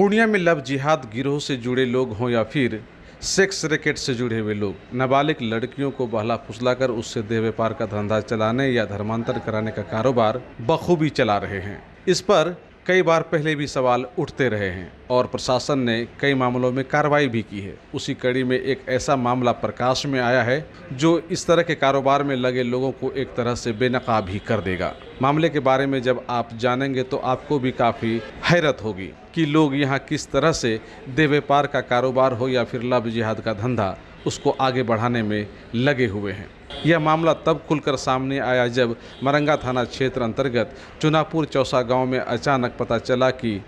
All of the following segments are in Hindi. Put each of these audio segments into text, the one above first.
पूर्णिया में लव जिहाद गिरोह से जुड़े लोग हों या फिर सेक्स रैकेट से जुड़े हुए लोग नाबालिग लड़कियों को बहला फुसलाकर उससे देह व्यापार का धंधा चलाने या धर्मांतर कराने का कारोबार बखूबी चला रहे हैं। इस पर कई बार पहले भी सवाल उठते रहे हैं और प्रशासन ने कई मामलों में कार्रवाई भी की है। उसी कड़ी में एक ऐसा मामला प्रकाश में आया है जो इस तरह के कारोबार में लगे लोगों को एक तरह से बेनकाब ही कर देगा। मामले के बारे में जब आप जानेंगे तो आपको भी काफ़ी हैरत होगी कि लोग यहाँ किस तरह से देह व्यापार का कारोबार हो या फिर लव जिहाद का धंधा उसको आगे बढ़ाने में लगे हुए हैं। यह मामला तब खुलकर सामने आया जब मरंगा थाना क्षेत्र अंतर्गत चुनापुर चौसा गांव में अचानक पता चला कि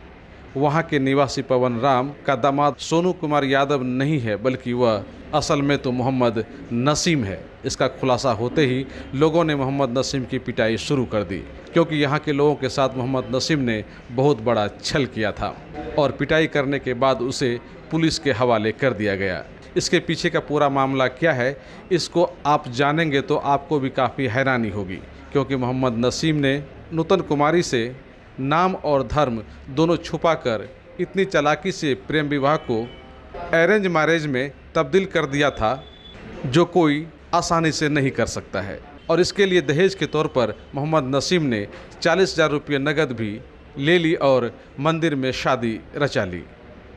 वहां के निवासी पवन राम का दामाद सोनू कुमार यादव नहीं है बल्कि वह असल में तो मोहम्मद नसीम है। इसका खुलासा होते ही लोगों ने मोहम्मद नसीम की पिटाई शुरू कर दी क्योंकि यहाँ के लोगों के साथ मोहम्मद नसीम ने बहुत बड़ा छल किया था और पिटाई करने के बाद उसे पुलिस के हवाले कर दिया गया। इसके पीछे का पूरा मामला क्या है इसको आप जानेंगे तो आपको भी काफ़ी हैरानी होगी क्योंकि मोहम्मद नसीम ने नूतन कुमारी से नाम और धर्म दोनों छुपाकर इतनी चालाकी से प्रेम विवाह को अरेंज मैरिज में तब्दील कर दिया था जो कोई आसानी से नहीं कर सकता है। और इसके लिए दहेज के तौर पर मोहम्मद नसीम ने 40,000 रुपये नकद भी ले ली और मंदिर में शादी रचा ली,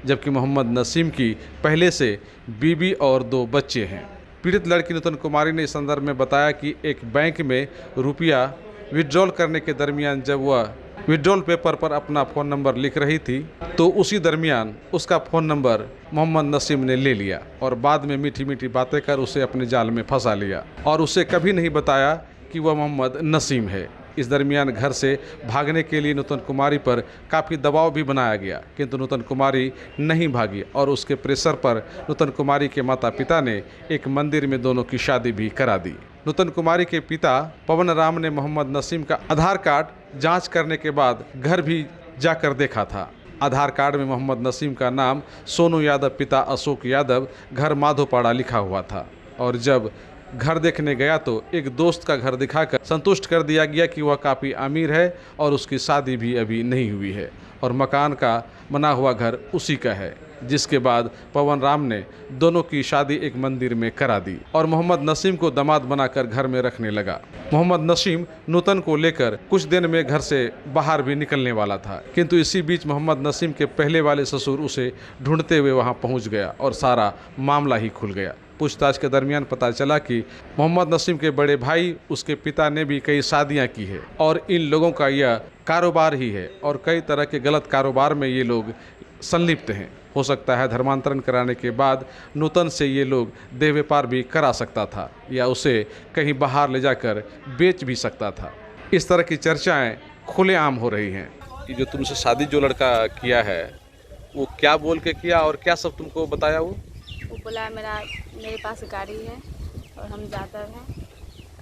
जबकि मोहम्मद नसीम की पहले से बीवी और 2 बच्चे हैं। पीड़ित लड़की नूतन कुमारी ने इस संदर्भ में बताया कि एक बैंक में रुपया विड्रॉल करने के दरमियान जब वह विड्रॉल पेपर पर अपना फ़ोन नंबर लिख रही थी तो उसी दरमियान उसका फ़ोन नंबर मोहम्मद नसीम ने ले लिया और बाद में मीठी मीठी बातें कर उसे अपने जाल में फंसा लिया और उसे कभी नहीं बताया कि वह मोहम्मद नसीम है। इस दरमियान घर से भागने के लिए नूतन कुमारी पर काफ़ी दबाव भी बनाया गया किंतु नूतन कुमारी नहीं भागी और उसके प्रेशर पर नूतन कुमारी के माता पिता ने एक मंदिर में दोनों की शादी भी करा दी। नूतन कुमारी के पिता पवन राम ने मोहम्मद नसीम का आधार कार्ड जांच करने के बाद घर भी जाकर देखा था। आधार कार्ड में मोहम्मद नसीम का नाम सोनू यादव, पिता अशोक यादव, घर माधोपाड़ा लिखा हुआ था और जब घर देखने गया तो एक दोस्त का घर दिखाकर संतुष्ट कर दिया गया कि वह काफ़ी अमीर है और उसकी शादी भी अभी नहीं हुई है और मकान का बना हुआ घर उसी का है। जिसके बाद पवन राम ने दोनों की शादी एक मंदिर में करा दी और मोहम्मद नसीम को दामाद बनाकर घर में रखने लगा। मोहम्मद नसीम नूतन को लेकर कुछ दिन में घर से बाहर भी निकलने वाला था किंतु इसी बीच मोहम्मद नसीम के पहले वाले ससुर उसे ढूंढते हुए वहां पहुंच गया और सारा मामला ही खुल गया। पूछताछ के दरमियान पता चला कि मोहम्मद नसीम के बड़े भाई उसके पिता ने भी कई शादियां की है और इन लोगों का यह कारोबार ही है और कई तरह के गलत कारोबार में ये लोग संलिप्त हैं। हो सकता है धर्मांतरण कराने के बाद नूतन से ये लोग देह व्यापार भी करा सकता था या उसे कहीं बाहर ले जाकर बेच भी सकता था। इस तरह की चर्चाएं खुलेआम हो रही हैं। कि जो तुमसे शादी जो लड़का किया है वो क्या बोल के किया और क्या सब तुमको बताया? वो बोला मेरे पास गाड़ी है और हम जाते हैं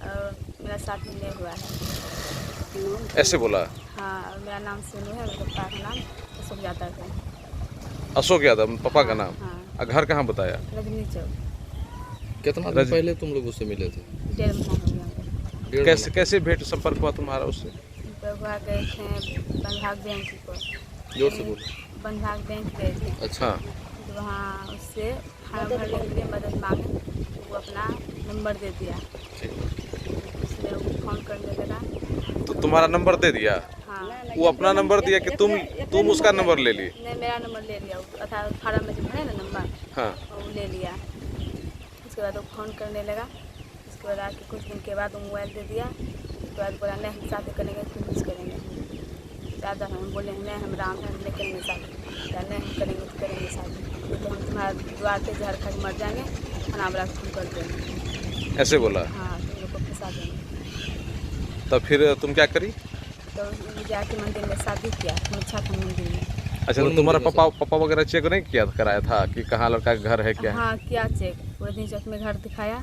और मेरा साथ मिलने हुआ है। ऐसे बोला? हाँ, और मेरा नाम सोनू है, मेरे पापा का नाम अशोक यादव है। अशोक यादव पापा का नाम? हाँ। घर कहाँ बताया? रजनी चौक। कितना दिन पहले तुम लोग उससे मिले थे? 1.5 महीना हो गया। कैसे भेंट संपर्क हुआ तुम्हारा उससे? हुआ गए थे बंधाग बैंक पर। जोर से बोलो। बंधाग बैंक गए थे। अच्छा। तो वहाँ उससे फार्म भरने के लिए मदद मांगे, वो अपना नंबर दे दिया। उसने वो फ़ोन करने लगा। तो तुम्हारा नंबर दे दिया? हाँ। वो अपना नंबर दिया कि तुम उसका नंबर ले ली? नहीं, मेरा नंबर ले लिया। अर्थात फार्म में जो है ना नंबर, हाँ, वो ले लिया। उसके बाद वो फ़ोन करने लगा। उसके बाद आके कुछ दिन के बाद वो मोबाइल दे दिया। उसके बाद बोला नहीं हम शादी करेंगे, फिर कुछ करेंगे। ज़्यादा हम बोले नहीं हम राम हैं, हम नहीं करेंगे शादी। या नहीं हम करेंगे तो करेंगे शादी, तो हम तुम्हारा द्वार पे जहर खा के मर जाएंगे, खाना बना के कर देंगे। ऐसे बोला? हाँ, तुम लोग को फंसा देंगे। तब फिर तुम क्या करी? तो जाके मंदिर में शादी किया। अच्छा था मंदिर में। अच्छा, तो तुम्हारा पापा वगैरह चेक नहीं किया कराया था कि कहाँ लड़का का घर है क्या? हाँ, किया चेक। पूरे दिन चौक में घर दिखाया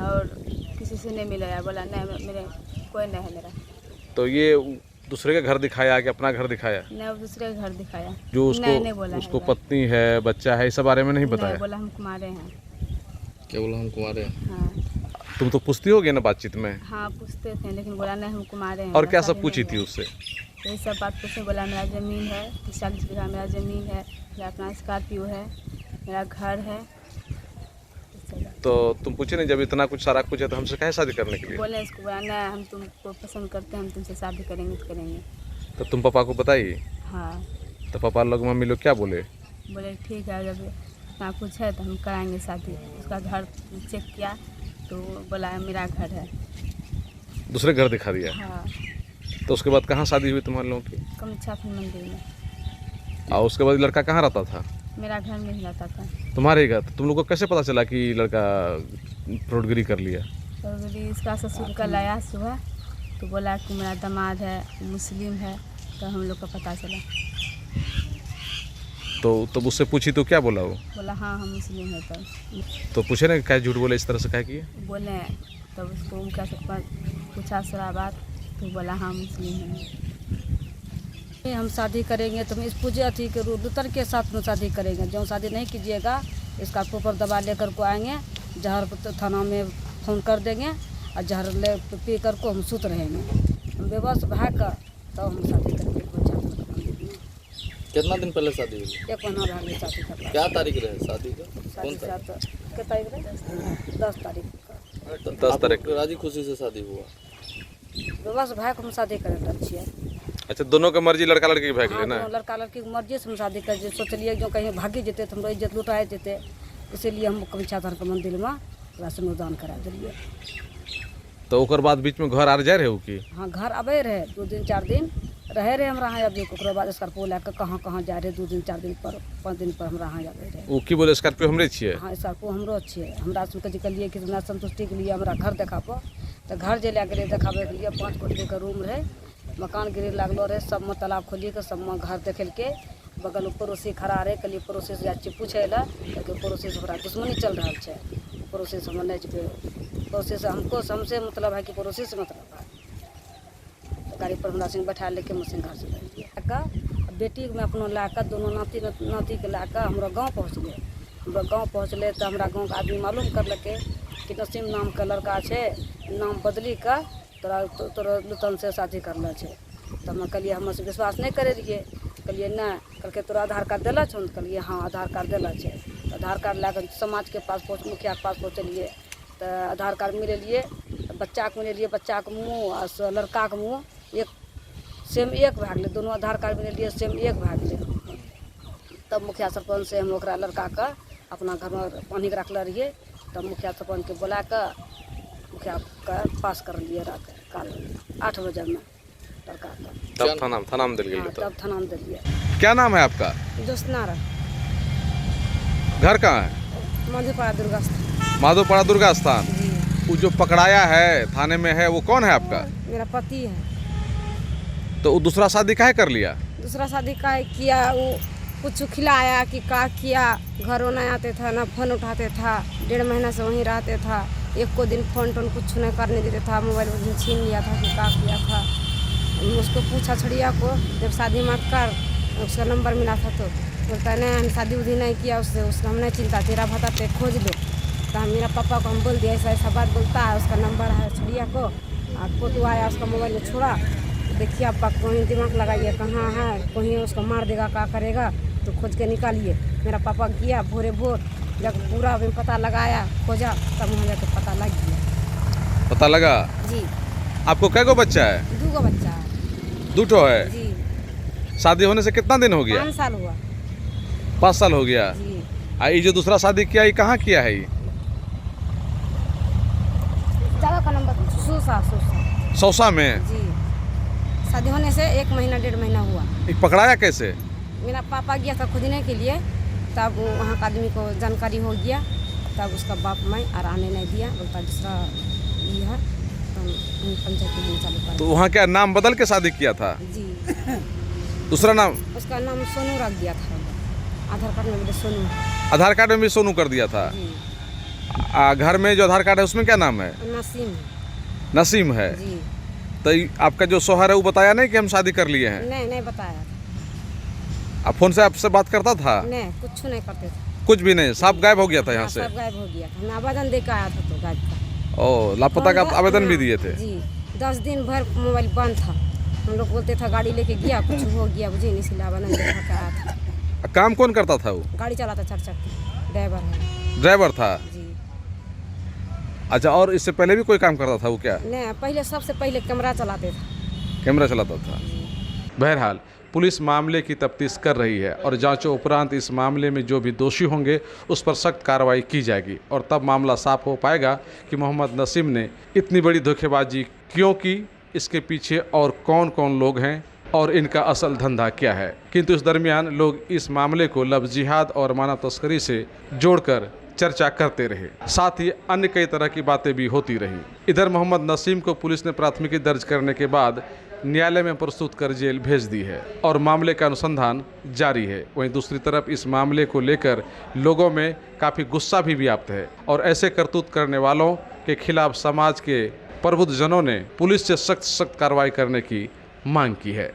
और किसी से नहीं मिला। बोला नहीं मेरे कोई नहीं है मेरा। तो ये दूसरे का घर दिखाया कि अपना घर दिखाया? नहीं, वो दूसरे का घर दिखाया। जो नहीं बोला उसको है पत्नी है, बच्चा है, इस बारे में नहीं बताया? नहीं बोला हम कुमारे हैं। क्या बोला? हम कुमारे हैं। हाँ। तुम तो पूछती होगी ना बातचीत में। हाँ पूछते थे, लेकिन बोला नहीं हम कुमारे हैं। और क्या शादी सब नहीं पूछी हुआ। थी उससे? यही सब बात पूछे, बोला मेरा ज़मीन है 40 बीघा मेरा ज़मीन है, मेरा अपना स्कॉर्पियो है, मेरा घर है। इस तरह। तो तुम पूछे नहीं जब इतना कुछ सारा कुछ है तो हमसे काहे शादी करने के लिए? बोले इसको, बोला नहीं हम तुमको पसंद करते हैं, हम तुमसे शादी करेंगे तो करेंगे। तो तुम पापा को बताइए। हाँ तो पापा लोग मम्मी लोग क्या बोले? बोले ठीक है, जब इतना कुछ है तो हम कराएंगे शादी। उसका घर चेक किया तो बोला मेरा घर है। दूसरे घर दिखा दिया। हाँ तो उसके बाद कहाँ शादी हुई तुम्हारे लोगों की? कमछाफन मंदिर में। और उसके बाद लड़का कहाँ रहता था? मेरा घर में ही रहता था। तुम्हारे घर? तो तुम लोग को कैसे पता चला कि लड़का फ्रॉडगिरी कर लिया? तो बोली इसका ससुर का लाया सुबह, तो बोला कि मेरा दामाद है मुस्लिम है, तो हम लोग को पता चला। तो तब उससे पूछी तो क्या बोला वो? बोला हाँ हम मुस्लिम है। तो पूछे ना क्या झूठ बोले, इस तरह से क्या किए? बोले तब उसको उनका सब पूछा सारा बात, तो बोला हाँ मुस्लिम है। हम शादी करेंगे तो हम इस पूजा थी कि लुतर के साथ में शादी करेंगे। जो शादी नहीं कीजिएगा इसका पेपर दबा लेकर को आएंगे, जहर थाना में फ़ोन कर देंगे और जहर ले पी कर को हम सुत रहेंगे। हम बेबस भाग कर तब हम शादी करेंगे। कितना दिन पहले शादी हुई? 1 महीना रह गया शादी करना। क्या तारीख रहे शादी का? शादी कौन सा? साथ क्या तारीख रहे? 10 तारीख का। 10 तारीख। राजी खुशी से शादी हुआ? बेबस भाग हम शादी करें अच्छी। अच्छा, दोनों के मर्जी लड़का लड़की की भाग हाँ, लेना? दोनों लड़का लड़की की मर्जी से हम शादी कर सोचलिए जो कहीं भागी जेते तो हम इज्जत लुटाए देते, इसीलिए हम कमछाधर के मंदिर में राशन दान करा दिलिए। तो ओकर बाद बीच में घर आ जाए रहे हो कि? हाँ घर आबे रहे 2 दिन 4 दिन रहे रहे हमरा यहाँ। अभी ओकरो बाद स्कॉर्पियो लैके कहाँ कहाँ जाए रहे 2 दिन 4 दिन पर 5 दिन पर हमरा यहाँ जाबे रहे। वो की बोले स्कॉर्पियो हमरे छिए? हाँ स्कॉर्पियो हमरो छिए। हमरा सुनके जे कहलिए कि हमरा संतुष्टि के लिए हमरा घर देखाबो, तो घर जे लए गेलिए देखाबे के लिए 5 कोठरी के रूम रहे, मकान गिरिल लागलो रहे, सब में तालाब खोलिए के सब में घर देखे के। बगल में पड़ोसी खड़ा रहे, कहलिए पड़ोसी से जाए पूछे ला, लेकिन पड़ोसी से हमरा दुश्मनी चल रहा है। पड़ोसी से हम नहीं, पड़ोसी से हमसे मतलब है कि पड़ोसी से मतलब है। तो गाड़ी पर हमरा संग बैठा लेके मशीन घर से लाकर बेटी में अपना लाकर दोनों नाती के लाकर हमरा गाँव पहुँचले। हमरा गाँव पहुँचले तो हमरा गाँव के आदमी मालूम करलके कि नसीम नाम का लड़का है, नाम बदली का तोरा लुतन से शादी करना है। तो हम कहलिए हम विश्वास नहीं करे रहिए, कहलिए नहीं, कहलके तोरा आधार कार्ड दिला छो? कहलिए हाँ आधार कार्ड दिला है। तो आधार कार्ड लाकर समाज के पास मुखिया के पास पहुँचलिए, तो आधार कार्ड मिलेलिए, बच्चा के मिलेलिए, बच्चा के मुँह और लड़का के मुँह एक सेम एक भाग ले, दोनों आधार कार्ड मिलेलिए सेम एक भाग ले। तब मुखिया सरपंच से हम ओकरा लड़का का अपना घर में पानी के रखले रहिए। तब मुखिया सरपंच के बुला कर मुखिया का पास कर लिए रात काल 8 बजे में लड़का का। तब थाना में दिल गेल? हाँ, तब थाना में दिलिए। क्या नाम है आपका? जोशना रहा। घर कहाँ है? मधुपाड़ा दुर्गा स्थान। माधोपाड़ा दुर्गा स्थान। जी वो जो पकड़ाया है थाने में है वो कौन है आपका? मेरा पति है। तो वो दूसरा शादी काहे कर लिया? दूसरा शादी का किया, वो कुछ खिलाया कि का किया, घरों नहीं आते था, ना फोन उठाते था, 1.5 महीना से वहीं रहते था। एक को दिन फोन टोन कुछ नहीं करने देते था, मोबाइल वोबाइल छीन लिया था कि का किया था। उसको पूछा छड़िया को जब शादी मत कर, उसका नंबर मिला था तो बोलता नहीं हम शादी उदी नहीं किया उससे, उसका हम नहीं चिंता, तेरा भता पे खोज लो। तो मेरा पापा को हम बोल दिया ऐसा ऐसा बात बोलता है, उसका नंबर है छड़िया को, फोटो आया उसका मोबाइल में छोड़ा। देखिए आप कहीं दिमाग लगाइए कहाँ है, कहीं उसको मार देगा क्या करेगा, तो खोज के निकालिए। मेरा पापा किया भोरे भोर जब पूरा भी पता लगाया खोजा, तब वहाँ जाकर पता लग गया। पता लगा? जी। आपको कै गो बच्चा है? 2 गो बच्चा है। 2 है? जी। शादी होने से कितना दिन हो गया? 5 साल हुआ। 5 साल हो गया। जी। ये जो दूसरा शादी किया ये कहाँ किया है? ये जगह का नंबर सूसा सौसा में? जी। शादी होने से 1 महीना 1.5 महीना हुआ। ये पकड़ाया कैसे? मेरा पापा गया था खोजने के लिए, तब वहाँ का आदमी को जानकारी हो गया, तब उसका बाप माई और आने नहीं दिया, बोलता दूसरा ये है, तो हम पंचायत में चालू कर। तो वहाँ क्या नाम बदल के शादी किया था? जी। दूसरा नाम? उसका नाम सोनू रख दिया था, आधार कार्ड में भी सोनू। आधार कार्ड में भी सोनू कर दिया था? जी। घर में जो आधार कार्ड है उसमें क्या नाम है? नसीम। नसीम है? जी। तो आपका जो शौहर है वो बताया नहीं कि हम शादी कर लिए हैं? नहीं बताया। आप फोन से आपसे बात करता था? नहीं, कुछ नहीं करते थे। कुछ भी नहीं, साफ गायब हो गया था यहाँ हाँ, से? सब गायब हो गया था। मैं आवेदन दे के आया था तो गायब था। और लापता का हाँ, आवेदन भी हाँ, दिए थे। जी 10 दिन भर मोबाइल बंद था। हम लोग बोलते था गाड़ी लेके गया, कुछ हो गया, मुझे नहीं सिलावा नहीं देखा क्या था। काम कौन करता था वो? गाड़ी चलाता 4 चक्का, ड्राइवर है ड्राइवर था। जी। अच्छा, और इससे पहले भी कोई काम करता था वो क्या? नहीं, पहले सबसे पहले कैमरा चलाते थे। कैमरा चलाता था। बहरहाल पुलिस मामले की तफ्तीश कर रही है और जांचों उपरांत इस मामले में जो भी दोषी होंगे उस पर सख्त कार्रवाई की जाएगी और तब मामला साफ हो पाएगा कि मोहम्मद नसीम ने इतनी बड़ी धोखेबाजी क्यों की, इसके पीछे और कौन कौन लोग हैं और इनका असल धंधा क्या है। किंतु इस दरमियान लोग इस मामले को लव जिहाद और मानव तस्करी से जोड़कर चर्चा करते रहे, साथ ही अन्य कई तरह की बातें भी होती रही। इधर मोहम्मद नसीम को पुलिस ने प्राथमिकी दर्ज करने के बाद न्यायालय में प्रस्तुत कर जेल भेज दी है और मामले का अनुसंधान जारी है। वहीं दूसरी तरफ इस मामले को लेकर लोगों में काफ़ी गुस्सा भी व्याप्त है और ऐसे करतूत करने वालों के खिलाफ समाज के प्रबुद्धजनों ने पुलिस से सख्त कार्रवाई करने की मांग की है।